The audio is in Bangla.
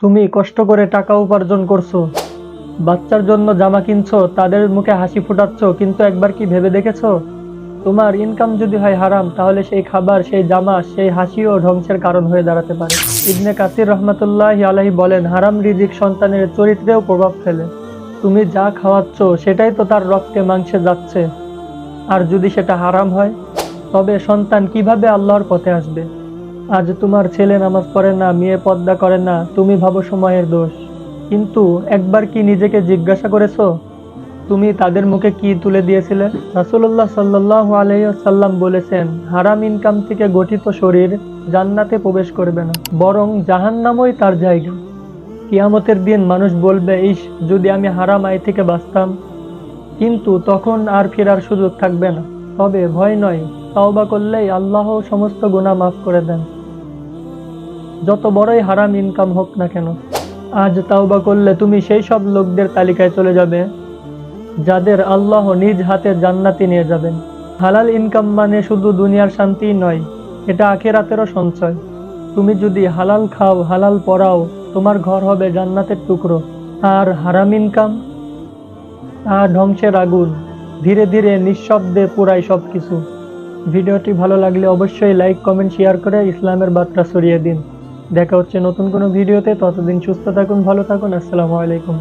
তুমি কষ্ট করে টাকা উপার্জন করছো, বাচ্চার জন্য জামা কিনছো, তাদের মুখে হাসি ফুটাচ্ছ, কিন্তু একবার কি ভেবে দেখেছো তোমার ইনকাম যদি হয় হারাম, তাহলে সেই খাবার, সেই জামা, সেই হাসিও ধ্বংসের কারণ হয়ে দাঁড়াতে পারে। ইবনে কাসির রহমাতুল্লাহি আলাইহি বলেন, হারাম রিজিক সন্তানের চরিত্রেও প্রভাব ফেলে। তুমি যা খাওয়াচ্ছ সেটাই তো তার রক্তে মাংসে যাচ্ছে। আর যদি সেটা হারাম হয়, তবে সন্তান কিভাবে আল্লাহর পথে আসবে? আজ তোমার ছেলে নামাজ পড়ে না, মেয়ে পর্দা করে না, তুমি ভাবো সময়ের দোষ। কিন্তু একবার কি নিজেকে জিজ্ঞাসা করেছো তুমি তাদের মুখে কি তুলে দিয়েছিলে? রাসূলুল্লাহ সাল্লাল্লাহু আলাইহি ওয়াসাল্লাম বলেছেন, হারাম ইনকাম থেকে গঠিত শরীর জান্নাতে প্রবেশ করবে না, বরং জাহান্নামই তার জায়গা। কিয়ামতের দিন মানুষ বলবে, ইস, যদি আমি হারাম আয় থেকে বাঁচতাম। কিন্তু তখন আর ফেরার সুযোগ থাকবে না। তবে ভয় নয়, তওবা করলেই আল্লাহ সমস্ত গুনাহ মাফ করে দেন, যত বড়ই হারাম ইনকাম হোক না কেন। আজ তাওবা করলে তুমি সেই সব লোকদের তালিকায় চলে যাবে যাদের আল্লাহ নিজ হাতে জান্নাতে নিয়ে যাবেন। হালাল ইনকাম মানে শুধু দুনিয়ার শান্তিই নয়, এটা আখিরাতেরও সঞ্চয়। তুমি যদি হালাল খাও, হালাল পরাও, তোমার ঘর হবে জান্নাতের টুকরো। আর হারাম ইনকাম, ধ্বংসের আগুন, ধীরে ধীরে নিঃশব্দে পুরাই সবকিছু। ভিডিওটি ভালো লাগলে অবশ্যই লাইক, কমেন্ট, শেয়ার করে ইসলামের বার্তা ছড়িয়ে দিন। দেখা হচ্ছে নতুন কোনো ভিডিওতে। ততদিন সুস্থ থাকুন, ভালো থাকুন। আসসালামু আলাইকুম।